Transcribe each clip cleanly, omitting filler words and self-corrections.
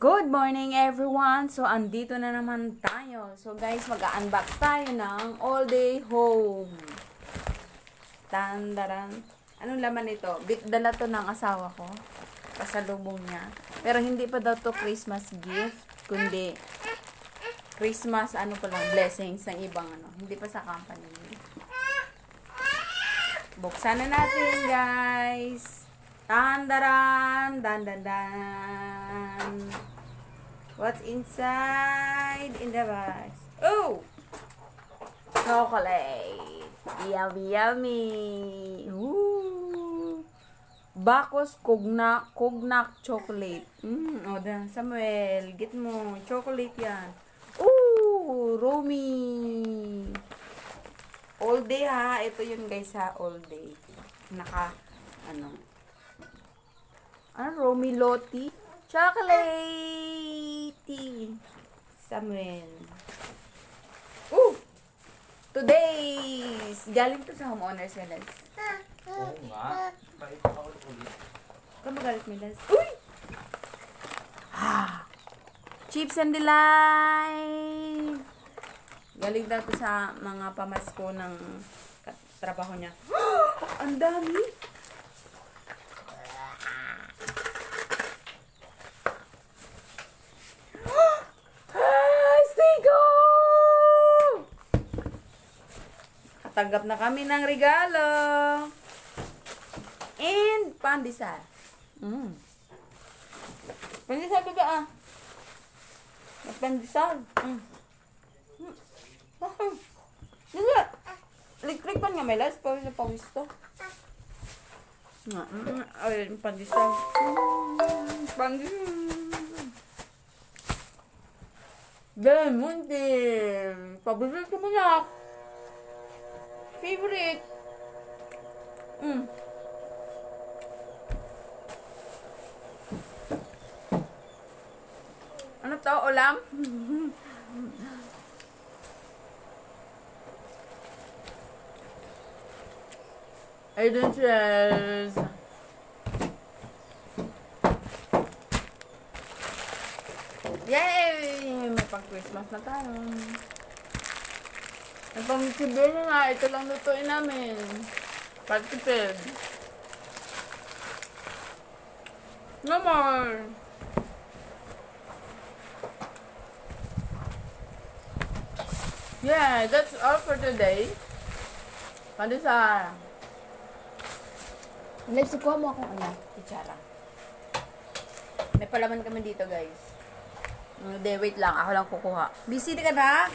Good morning everyone! So, andito na naman tayo. So, guys, mag-unbox tayo ng All Day Home. Tandaran. Anong laman ito? Dala to ng asawa ko. Pasalubong niya. Pero hindi pa daw to Christmas gift, kundi Christmas, blessings ng ibang Hindi pa sa company. Buksan na natin, guys. Tandaran! Dan. What's inside in the box? Oh! Chocolate. Yummy. Ooh. Bakos Cognac chocolate. Samuel, get mo. Chocolate yan. Ooh, Romy. All day ha. Ito yun guys ha. All day. Romy Lotti. Chocolate! Samuel. Ooh! Today's! Galing to sa homeowner si Les. Oo nga. Bait ka ulit. Kung magalit ni Les. Uy! Chips and Delight! Galing daw to sa mga pamasko ng trabaho niya. Ang dami! Tanggap na kami ng regalo. And pandesal. Pandesal ba? Pandesal. Liklik pa nga may las. Pawis to. Ay, pandesal. Pandesal. Diamond din. Paborito mo na. Favorite. Ano to? Ulam? Adventures. Yay! May pang-Christmas na tayo. Ang pang-Christmas na, ito lang lutuin namin. Pagtipid. No more. Yeah, that's all for today. Pandesal. Let's kuha mo akong kutsara. May palaman kami dito, guys. Hindi, wait lang. Ako lang kukuha. Busy ka na?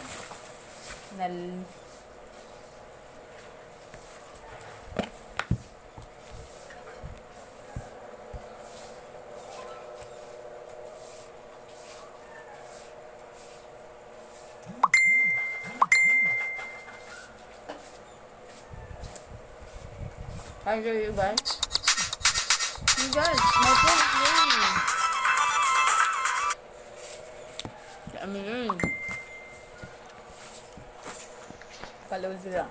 Thank you guys. You guys, my phone is ringing. Kami yun. Follow sila.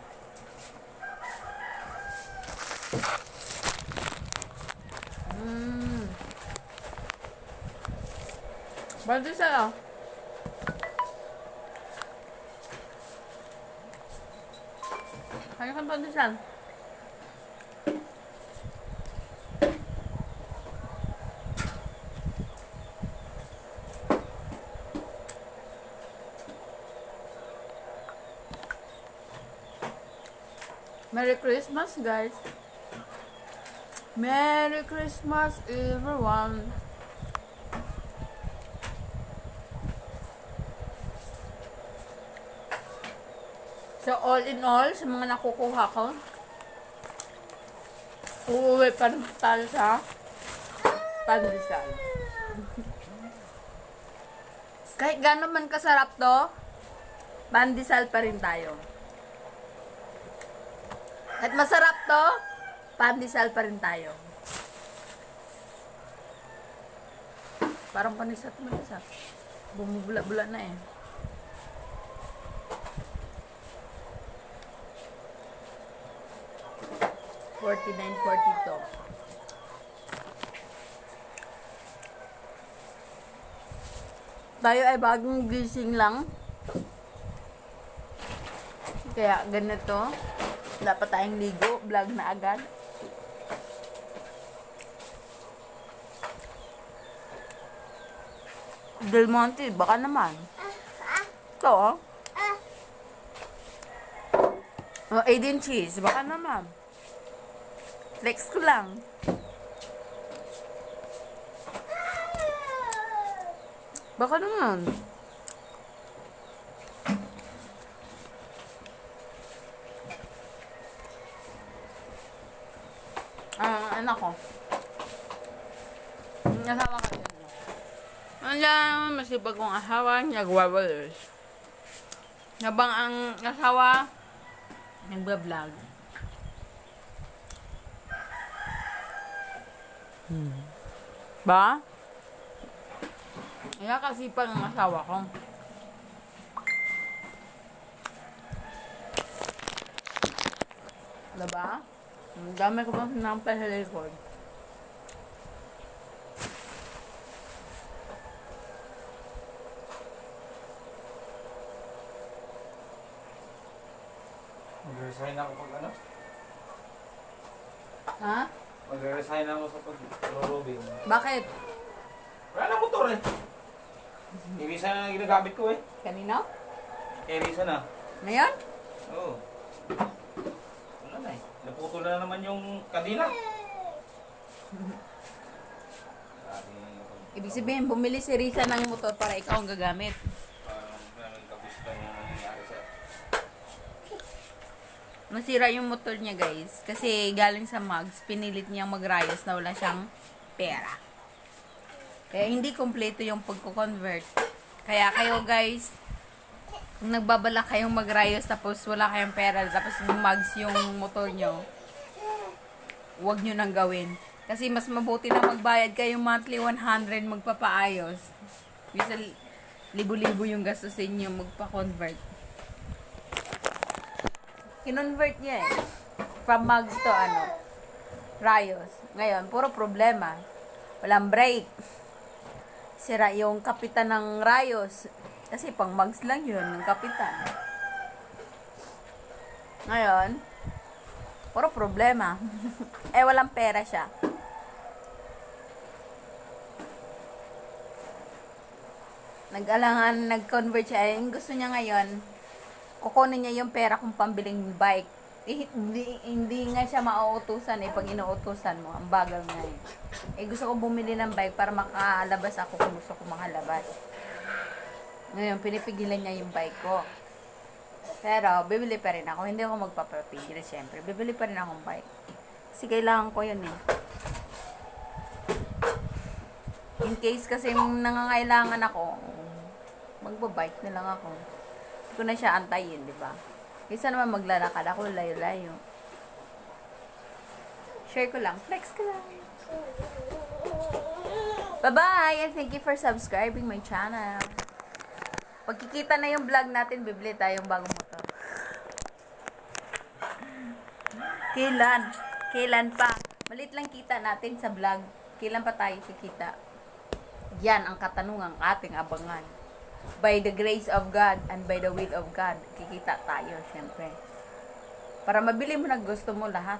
Balik sila. Kaya kan pandesal. Merry Christmas, guys. Merry Christmas, everyone. So, all in all, sa mga nakukuha ko, uuwi pa naman tayo sa pandesal. Kahit gano'n man kasarap to, pandesal pa rin tayo. At masarap to, pandesal pa rin tayo. Parang panisat. Bumubula-bula na eh. $49.42. Tayo ay bagong gising lang. Kaya ganito. Dapat tayong ligo. Vlog na agad. Del Monte, baka naman. Ito, oh. Oh, 18 cheese, baka naman. Flex ko lang. Baka naman. Anak ko. Asawa ko yun. Alam, masipag kong asawa, nagwawalos. Habang ang asawa, nagbablog. Ba? Kaya kasi pang ang asawa ko. Diba? Ang dami ko pang sinampay sa likod. Mag-resign ako pag ano? Ha? Mag-resign ako sa pag-robing. Bakit? Wala na motor eh. Irisa na ginagamit ko eh. Kanina? Irisa na. Ngayon? Oo. Wala na eh. Naputol na naman yung kadena. Ibig sabihin, bumili si Risa ng motor para ikaw ang gagamit. Parang nagkabista yung nangyayari sa... Masira yung motor niya, guys. Kasi galing sa mugs, pinilit niyang magrayos na wala siyang pera. Kaya hindi kompleto yung pagko-convert. Kaya kayo, guys, kung nagbabalak kayong magrayos tapos wala kayong pera, tapos yung mugs yung motor nyo, huwag nyo nang gawin. Kasi mas mabuti na magbayad kayo monthly 100 magpapaayos. Bisa libo-libo yung gastusin nyo magpa-convert. Kinonvert niya eh. From mugs to rayos. Ngayon, puro problema. Walang brake. Sira yung kapitan ng rayos. Kasi pang mugs lang yun, ng kapitan. Ngayon, puro problema. Walang pera siya. Nag-alangan, nag-convert siya. Yung gusto niya ngayon, kukunin niya yung pera kung pambiling bike. Hindi nga siya mauutusan pag inuutusan mo. Ang bagal nga gusto ko bumili ng bike para makalabas ako kung gusto ko makalabas. Ngayon, pinipigilan niya yung bike ko. Pero, bibili pa rin ako. Hindi ako magpapapigil, syempre. Bibili pa rin akong bike. Kasi kailangan ko yun In case kasi nangangailangan ako, magbabike na lang ako. Hindi ko na siya antayin, di ba? Kaysa naman maglalakad ako, layo-layo. Share ko lang. Flex ko lang. Bye-bye! And thank you for subscribing my channel. Pagkikita na yung vlog natin, bibili tayong bagong motor. Kailan? Kailan pa? Malit lang kita natin sa vlog. Kailan pa tayo kikita? Yan ang katanungang ating abangan. By the grace of God and by the will of God, kikita tayo, syempre. Para mabili mo na gusto mo lahat.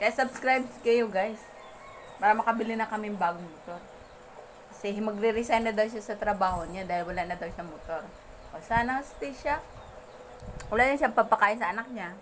Kaya subscribe kayo, guys. Para makabili na kami bagong motor. Kasi magre-resign na daw siya sa trabaho niya dahil wala na daw siya motor. O sana stay siya. Wala na siyang papakain sa anak niya.